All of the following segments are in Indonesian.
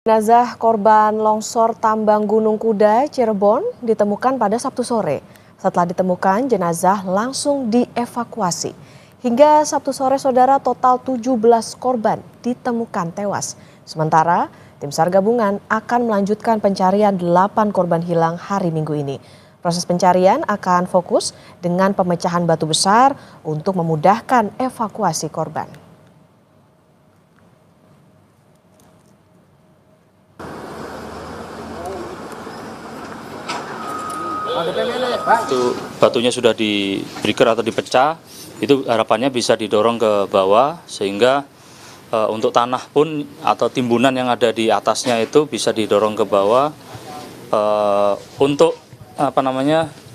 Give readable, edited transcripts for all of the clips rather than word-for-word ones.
Jenazah korban longsor tambang Gunung Kuda, Cirebon ditemukan pada Sabtu sore. Setelah ditemukan, jenazah langsung dievakuasi. Hingga Sabtu sore, saudara, total 17 korban ditemukan tewas. Sementara, tim SAR gabungan akan melanjutkan pencarian 8 korban hilang hari Minggu ini. Proses pencarian akan fokus dengan pemecahan batu besar untuk memudahkan evakuasi korban. Itu batunya sudah di breaker atau dipecah, itu harapannya bisa didorong ke bawah sehingga untuk tanah pun atau timbunan yang ada di atasnya itu bisa didorong ke bawah. Untuk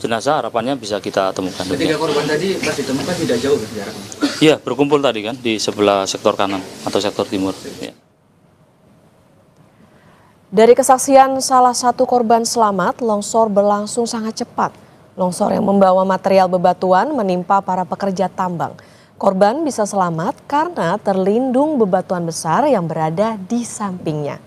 jenazah harapannya bisa kita temukan. Ketiga korban tadi pas ditemukan tidak jauh jaraknya? Iya, berkumpul tadi kan di sebelah sektor kanan atau sektor timur. Ya. Dari kesaksian salah satu korban selamat, longsor berlangsung sangat cepat. Longsor yang membawa material bebatuan menimpa para pekerja tambang. Korban bisa selamat karena terlindung bebatuan besar yang berada di sampingnya.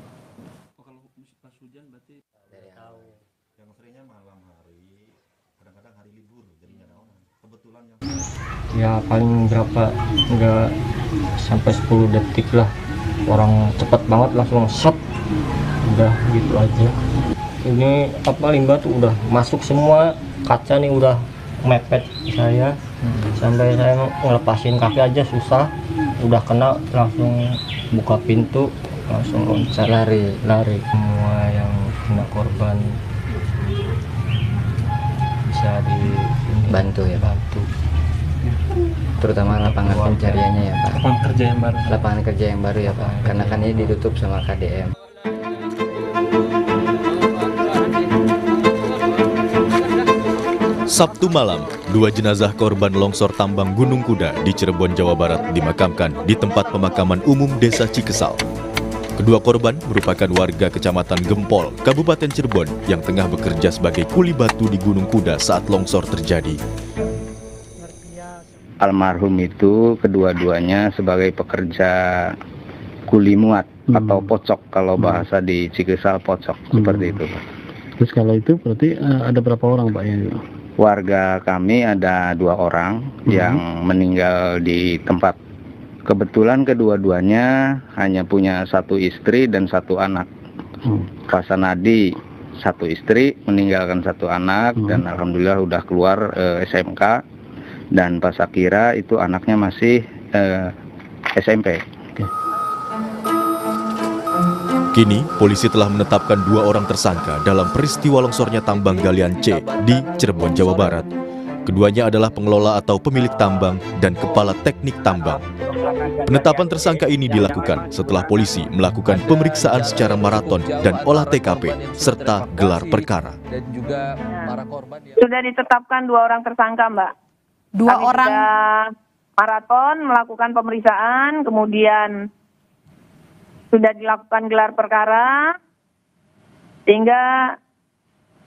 Ya paling berapa, enggak sampai 10 detik lah. Orang cepat banget langsung set. Udah gitu aja. Ini limbah tuh udah masuk semua, kaca nih udah mepet saya. Sampai saya ngelepasin kaki aja susah. Udah kena langsung buka pintu, langsung loncat lari. Semua yang kena korban bisa dibantu ya, bantu. Terutama lapangan pencariannya ya Pak. Lapangan kerja yang baru ya Pak. Karena kan ini ditutup sama KDM. Sabtu malam, 2 jenazah korban longsor tambang Gunung Kuda di Cirebon, Jawa Barat dimakamkan di tempat pemakaman umum Desa Cikesal. Kedua korban merupakan warga Kecamatan Gempol, Kabupaten Cirebon yang tengah bekerja sebagai kuli batu di Gunung Kuda saat longsor terjadi. Almarhum itu kedua-duanya sebagai pekerja kuli muat atau pocok, kalau bahasa di Cikesal pocok, seperti itu Pak. Terus kalau itu berarti ada berapa orang Pak yang warga kami ada 2 orang yang meninggal di tempat. Kebetulan kedua-duanya hanya punya 1 istri dan 1 anak. Pak Sanadi 1 istri, meninggalkan 1 anak, dan alhamdulillah udah keluar SMK. Dan Pak Sakira itu anaknya masih SMP. Kini, polisi telah menetapkan 2 orang tersangka dalam peristiwa longsornya tambang galian C di Cirebon, Jawa Barat. Keduanya adalah pengelola atau pemilik tambang dan kepala teknik tambang. Penetapan tersangka ini dilakukan setelah polisi melakukan pemeriksaan secara maraton dan olah TKP serta gelar perkara. Sudah ditetapkan 2 orang tersangka, Mbak. 2 orang maraton melakukan pemeriksaan, kemudian sudah dilakukan gelar perkara, sehingga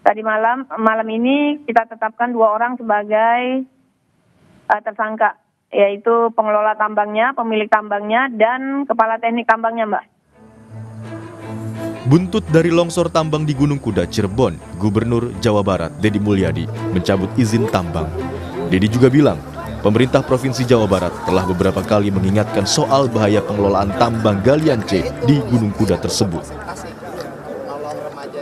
tadi malam ini kita tetapkan 2 orang sebagai tersangka, yaitu pengelola tambangnya, pemilik tambangnya, dan kepala teknik tambangnya, Mbak. Buntut dari longsor tambang di Gunung Kuda, Cirebon, Gubernur Jawa Barat Deddy Mulyadi mencabut izin tambang. Deddy juga bilang, pemerintah Provinsi Jawa Barat telah beberapa kali mengingatkan soal bahaya pengelolaan tambang galian C di Gunung Kuda tersebut.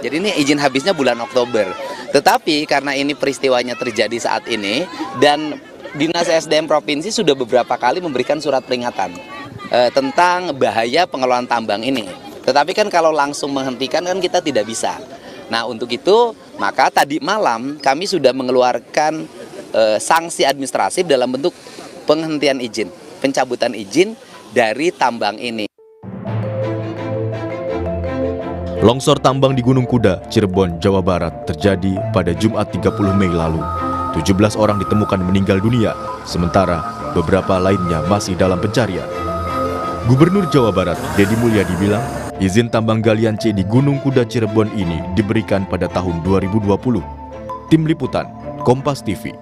Jadi ini izin habisnya bulan Oktober. Tetapi karena ini peristiwanya terjadi saat ini dan Dinas SDM Provinsi sudah beberapa kali memberikan surat peringatan tentang bahaya pengelolaan tambang ini. Tetapi kan kalau langsung menghentikan kan kita tidak bisa. Nah untuk itu maka tadi malam kami sudah mengeluarkan sanksi administratif dalam bentuk penghentian izin, pencabutan izin dari tambang ini. Longsor tambang di Gunung Kuda, Cirebon, Jawa Barat terjadi pada Jumat 30 Mei lalu. 17 orang ditemukan meninggal dunia, sementara beberapa lainnya masih dalam pencarian. Gubernur Jawa Barat Deddy Mulyadi bilang, izin tambang galian C di Gunung Kuda Cirebon ini diberikan pada tahun 2020. Tim Liputan, Kompas TV.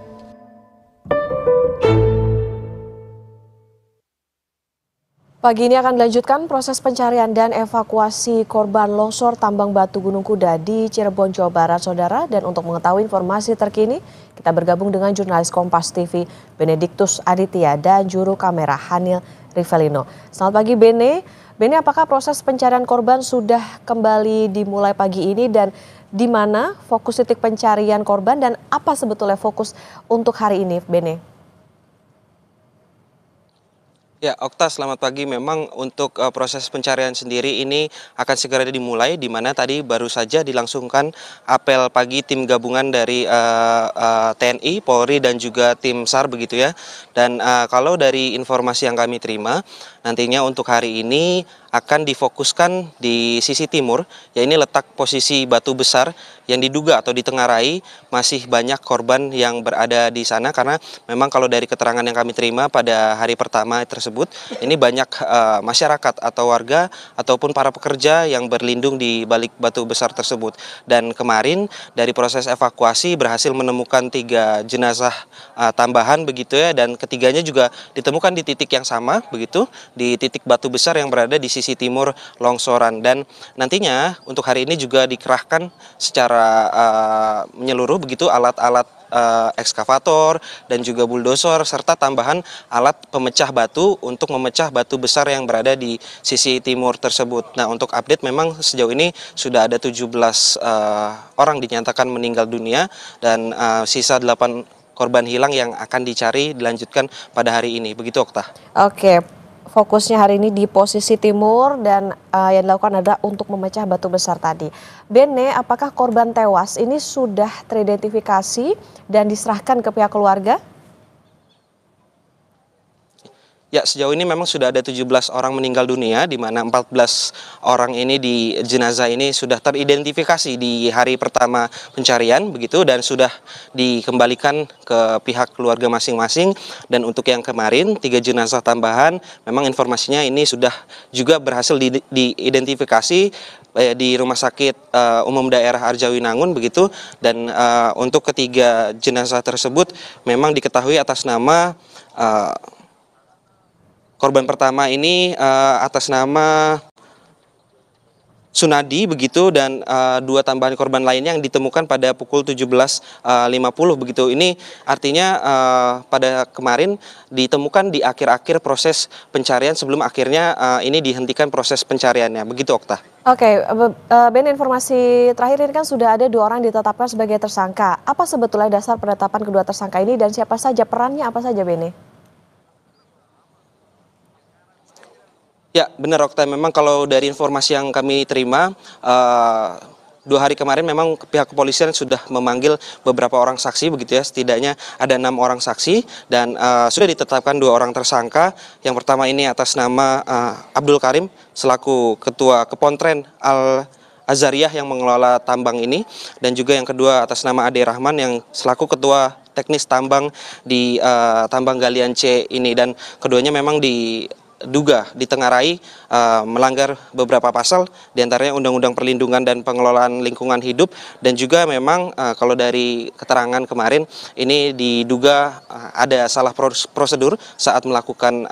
Pagi ini akan dilanjutkan proses pencarian dan evakuasi korban longsor tambang batu Gunung Kuda di Cirebon, Jawa Barat, Saudara. Dan untuk mengetahui informasi terkini, kita bergabung dengan jurnalis Kompas TV Benediktus Aditya dan juru kamera Hanil Rivelino. Selamat pagi Bene. Bene, apakah proses pencarian korban sudah kembali dimulai pagi ini dan di mana fokus titik pencarian korban dan apa sebetulnya fokus untuk hari ini, Bene? Ya, Okta, selamat pagi. Memang untuk proses pencarian sendiri ini akan segera dimulai, di mana tadi baru saja dilangsungkan apel pagi tim gabungan dari TNI, Polri, dan juga tim SAR begitu ya. Dan kalau dari informasi yang kami terima, nantinya untuk hari ini akan difokuskan di sisi timur, ya ini letak posisi batu besar yang diduga atau ditengarai masih banyak korban yang berada di sana, karena memang kalau dari keterangan yang kami terima pada hari pertama tersebut, ini banyak masyarakat atau warga ataupun para pekerja yang berlindung di balik batu besar tersebut. Dan kemarin dari proses evakuasi berhasil menemukan 3 jenazah tambahan begitu ya, dan ketiganya juga ditemukan di titik yang sama begitu, di titik batu besar yang berada di sisi timur longsoran. Dan nantinya untuk hari ini juga dikerahkan secara menyeluruh begitu alat-alat ekskavator dan juga buldosor serta tambahan alat pemecah batu untuk memecah batu besar yang berada di sisi timur tersebut. Nah, untuk update memang sejauh ini sudah ada 17 orang dinyatakan meninggal dunia dan sisa 8 korban hilang yang akan dicari dilanjutkan pada hari ini. Begitu, Okta. Oke. Fokusnya hari ini di posisi timur dan yang dilakukan adalah untuk memecah batu besar tadi. Bene, apakah korban tewas ini sudah teridentifikasi dan diserahkan ke pihak keluarga? Ya, sejauh ini memang sudah ada 17 orang meninggal dunia, di mana 14 orang ini di jenazah ini sudah teridentifikasi di hari pertama pencarian begitu, dan sudah dikembalikan ke pihak keluarga masing-masing. Dan untuk yang kemarin 3 jenazah tambahan, memang informasinya ini sudah juga berhasil diidentifikasi di Rumah Sakit Umum Daerah Arjawinangun begitu. Dan untuk ketiga jenazah tersebut memang diketahui atas nama korban pertama ini atas nama Sunadi begitu, dan 2 tambahan korban lainnya yang ditemukan pada pukul 17.50 begitu. Ini artinya pada kemarin ditemukan di akhir-akhir proses pencarian sebelum akhirnya ini dihentikan proses pencariannya. Begitu, Okta. Oke, Ben, informasi terakhir ini kan sudah ada 2 orang ditetapkan sebagai tersangka. Apa sebetulnya dasar penetapan kedua tersangka ini dan siapa saja perannya, apa saja, Bene? Ya, benar, Okta. Memang kalau dari informasi yang kami terima, 2 hari kemarin memang pihak kepolisian sudah memanggil beberapa orang saksi begitu ya, setidaknya ada 6 orang saksi dan sudah ditetapkan 2 orang tersangka. Yang pertama ini atas nama Abdul Karim selaku Ketua Kepontren Al-Azhariyah yang mengelola tambang ini, dan juga yang kedua atas nama Ade Rahman yang selaku Ketua Teknis Tambang di tambang galian C ini, dan keduanya memang diduga ditengarai melanggar beberapa pasal, diantaranya Undang-Undang Perlindungan dan Pengelolaan Lingkungan Hidup, dan juga memang kalau dari keterangan kemarin ini diduga ada salah prosedur saat melakukan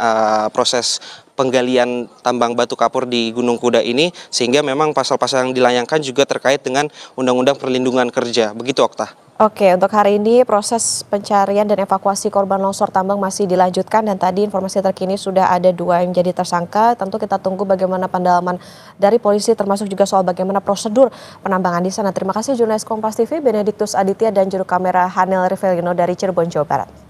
proses penggalian tambang batu kapur di Gunung Kuda ini, sehingga memang pasal-pasal yang dilayangkan juga terkait dengan Undang-Undang Perlindungan Kerja. Begitu, Okta. Oke, untuk hari ini proses pencarian dan evakuasi korban longsor tambang masih dilanjutkan, dan tadi informasi terkini sudah ada 2 yang jadi tersangka. Tentu kita tunggu bagaimana pendalaman dari polisi, termasuk juga soal bagaimana prosedur penambangan di sana. Terima kasih jurnalis Kompas TV Benediktus Aditya dan juru kamera Hanil Rivelino dari Cirebon, Jawa Barat.